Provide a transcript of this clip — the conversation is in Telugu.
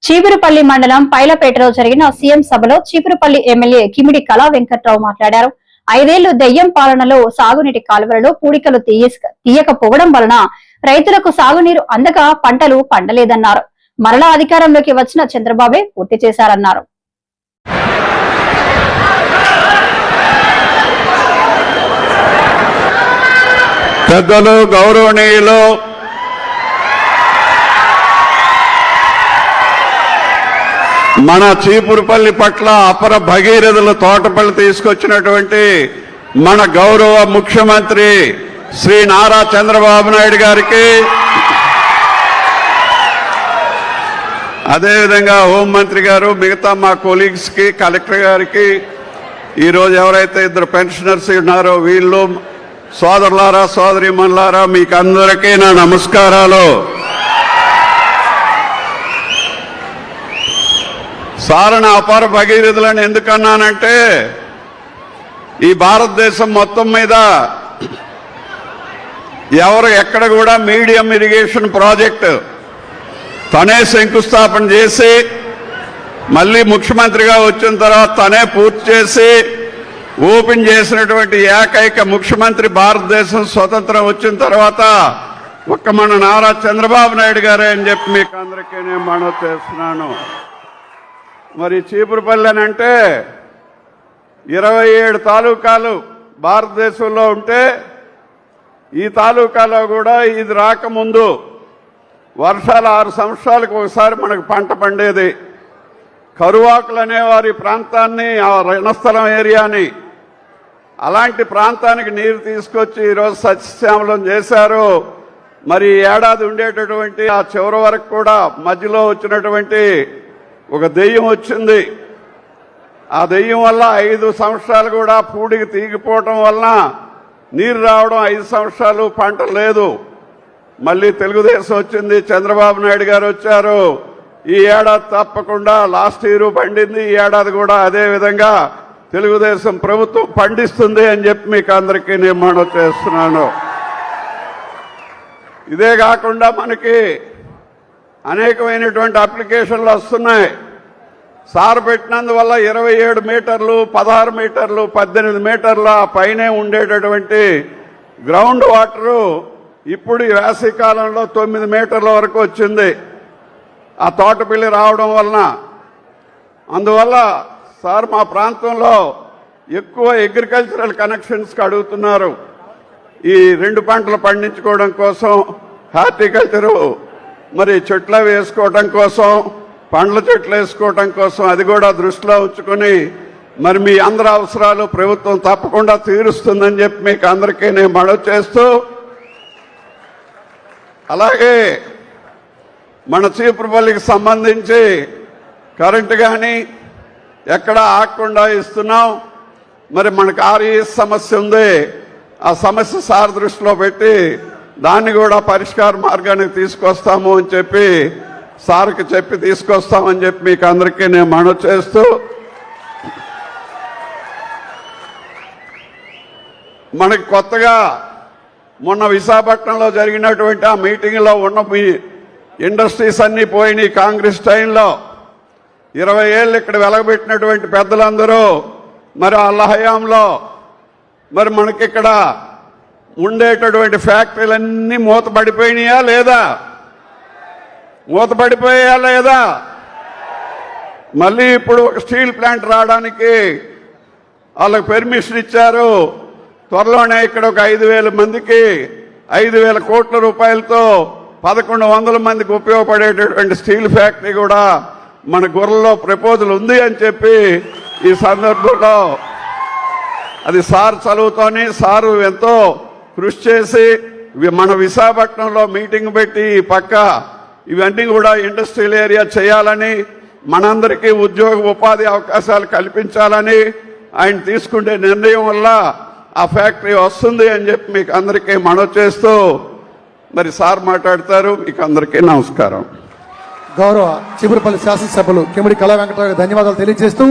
చీపురుపల్లి మండలం పైలపేటలో జరిగిన సీఎం సభలో చీపురుపల్లి ఎమ్మెల్యే కిమిడి కళా వెంకట్రావు మాట్లాడారు. 5 ఏళ్లు దెయ్యం పాలనలో సాగునీటి కాలువలలో పూడికలు తీయకపోవడం వలన రైతులకు సాగునీరు అందక పంటలు పండలేదన్నారు. మరలా అధికారంలోకి వచ్చిన చంద్రబాబే పూర్తి చేశారన్నారు. పెద్దలు గౌరవనీయులు మన చీపురుపల్లి పట్ల అపర భగీరథుల తోటపల్లి తీసుకొచ్చినటువంటి మన గౌరవ ముఖ్యమంత్రి శ్రీ నారా చంద్రబాబు నాయుడు గారికి, అదేవిధంగా హోంమంత్రి గారు, మిగతా మా కొలీగ్స్ కి, కలెక్టర్ గారికి, ఈరోజు ఎవరైతే 2 పెన్షనర్స్ ఉన్నారో వీళ్ళు, సోదరులారా సోదరీమణులారా, మీకు అందరికీ నా నమస్కారాలు. సారణ అపార భగీరథులని ఎందుకన్నానంటే, ఈ భారతదేశం మొత్తం మీద ఎవరు ఎక్కడ కూడా మీడియం ఇరిగేషన్ ప్రాజెక్టు తనే శంకుస్థాపన చేసి మళ్ళీ ముఖ్యమంత్రిగా వచ్చిన తర్వాత తనే పూర్తి చేసి ఓపెన్ చేసినటువంటి ఏకైక ముఖ్యమంత్రి భారతదేశం స్వతంత్రం వచ్చిన తర్వాత ఒక్క మన నారా చంద్రబాబు నాయుడు గారే అని చెప్పి మీకు అందరికీ నేను మనవి చేస్తున్నాను. మరి చీపురుపల్లి అని అంటే 27 తాలూకాలు భారతదేశంలో ఉంటే, ఈ తాలూకాలో కూడా ఇది రాకముందు వర్షాలు 6 సంవత్సరాలకు ఒకసారి మనకు పంట పండేది. కరువాకులు అనేవారు ఈ ప్రాంతాన్ని, ఆ రణస్థలం ఏరియాని, అలాంటి ప్రాంతానికి నీరు తీసుకొచ్చి ఈరోజు సస్యశ్యామలం చేశారు. మరి ఏడాది ఉండేటటువంటి ఆ చివరి వరకు కూడా మధ్యలో వచ్చినటువంటి ఒక దెయ్యం వచ్చింది. ఆ దెయ్యం వల్ల 5 సంవత్సరాలు కూడా పూడికి తీగిపోవటం వలన నీరు రావడం, 5 సంవత్సరాలు పంట లేదు. మళ్ళీ తెలుగుదేశం వచ్చింది, చంద్రబాబు నాయుడు గారు వచ్చారు. ఈ ఏడాది తప్పకుండా లాస్ట్ ఇయర్ పండింది, ఈ ఏడాది కూడా అదే విధంగా తెలుగుదేశం ప్రభుత్వం పండిస్తుంది అని చెప్పి మీకు అందరికీ నేను మనవి చేస్తున్నాను. ఇదే కాకుండా మనకి అనేకమైనటువంటి అప్లికేషన్లు వస్తున్నాయి. సార్ పెట్టినందువల్ల 27 మీటర్లు, 16 మీటర్లు, 18 మీటర్ల పైనే ఉండేటటువంటి గ్రౌండ్ వాటరు ఇప్పుడు ఈ వేసవికాలంలో 9 మీటర్ల వరకు వచ్చింది ఆ తోటపిల్లి రావడం వలన. అందువల్ల సార్ మా ప్రాంతంలో ఎక్కువ అగ్రికల్చరల్ కనెక్షన్స్కి అడుగుతున్నారు. ఈ 2 పంటలు పండించుకోవడం కోసం, హార్టికల్చరు మరి చెట్లు వేసుకోవటం కోసం, పండ్ల చెట్లు వేసుకోవటం కోసం, అది కూడా దృష్టిలో ఉంచుకొని మరి మీ అందరి అవసరాలు ప్రభుత్వం తప్పకుండా తీరుస్తుందని చెప్పి మీకు అందరికీ నేను మనవి చేస్తూ, అలాగే మన చీపురుపల్లికి సంబంధించి కరెంటు కానీ ఎక్కడ ఆగకుండా ఇస్తున్నాం. మరి మనకు ఆర్ఈఎస్ సమస్య ఉంది. ఆ సమస్య సార్ దృష్టిలో పెట్టి దాన్ని కూడా పరిష్కార మార్గానికి తీసుకొస్తాము అని చెప్పి సార్కి చెప్పి తీసుకొస్తామని చెప్పి మీకు అందరికీ నేను మనవి చేస్తూ, మనకి కొత్తగా మొన్న విశాఖపట్నంలో జరిగినటువంటి ఆ మీటింగ్లో ఉన్న మీ ఇండస్ట్రీస్ అన్నీ పోయినాయి. కాంగ్రెస్ టైంలో 20 ఏళ్ళు ఇక్కడ వెలగబెట్టినటువంటి పెద్దలందరూ మరి వాళ్ళ హయాంలో మరి మనకిక్కడ ఉండేటటువంటి ఫ్యాక్టరీలన్నీ మూతపడిపోయినాయా లేదా? మూతపడిపోయా లేదా? మళ్ళీ ఇప్పుడు ఒక స్టీల్ ప్లాంట్ రావడానికి వాళ్ళకి పెర్మిషన్ ఇచ్చారు. త్వరలోనే ఇక్కడ ఒక 5,000 మందికి 5,000 కోట్ల రూపాయలతో 1,100 మందికి ఉపయోగపడేటటువంటి స్టీల్ ఫ్యాక్టరీ కూడా మన గుర్రలో ప్రపోజల్ ఉంది అని చెప్పి ఈ సందర్భంలో, అది సార్ చదువుతోని సారు ఎంతో కృషి చేసి మన విశాఖపట్నంలో మీటింగ్ పెట్టి ఈ పక్క ఇవన్నీ కూడా ఇండస్ట్రియల్ ఏరియా చేయాలని, మనందరికీ ఉద్యోగ ఉపాధి అవకాశాలు కల్పించాలని ఆయన తీసుకునే నిర్ణయం వల్ల ఆ ఫ్యాక్టరీ వస్తుంది అని చెప్పి మీకు అందరికీ మనవి చేస్తూ మరి సార్ మాట్లాడతారు. మీకు అందరికీ నమస్కారం. గౌరవ చీపురుపల్లి శాసనసభ్యులు కిమిడి కళా వెంకటరావు ధన్యవాదాలు తెలియజేస్తూ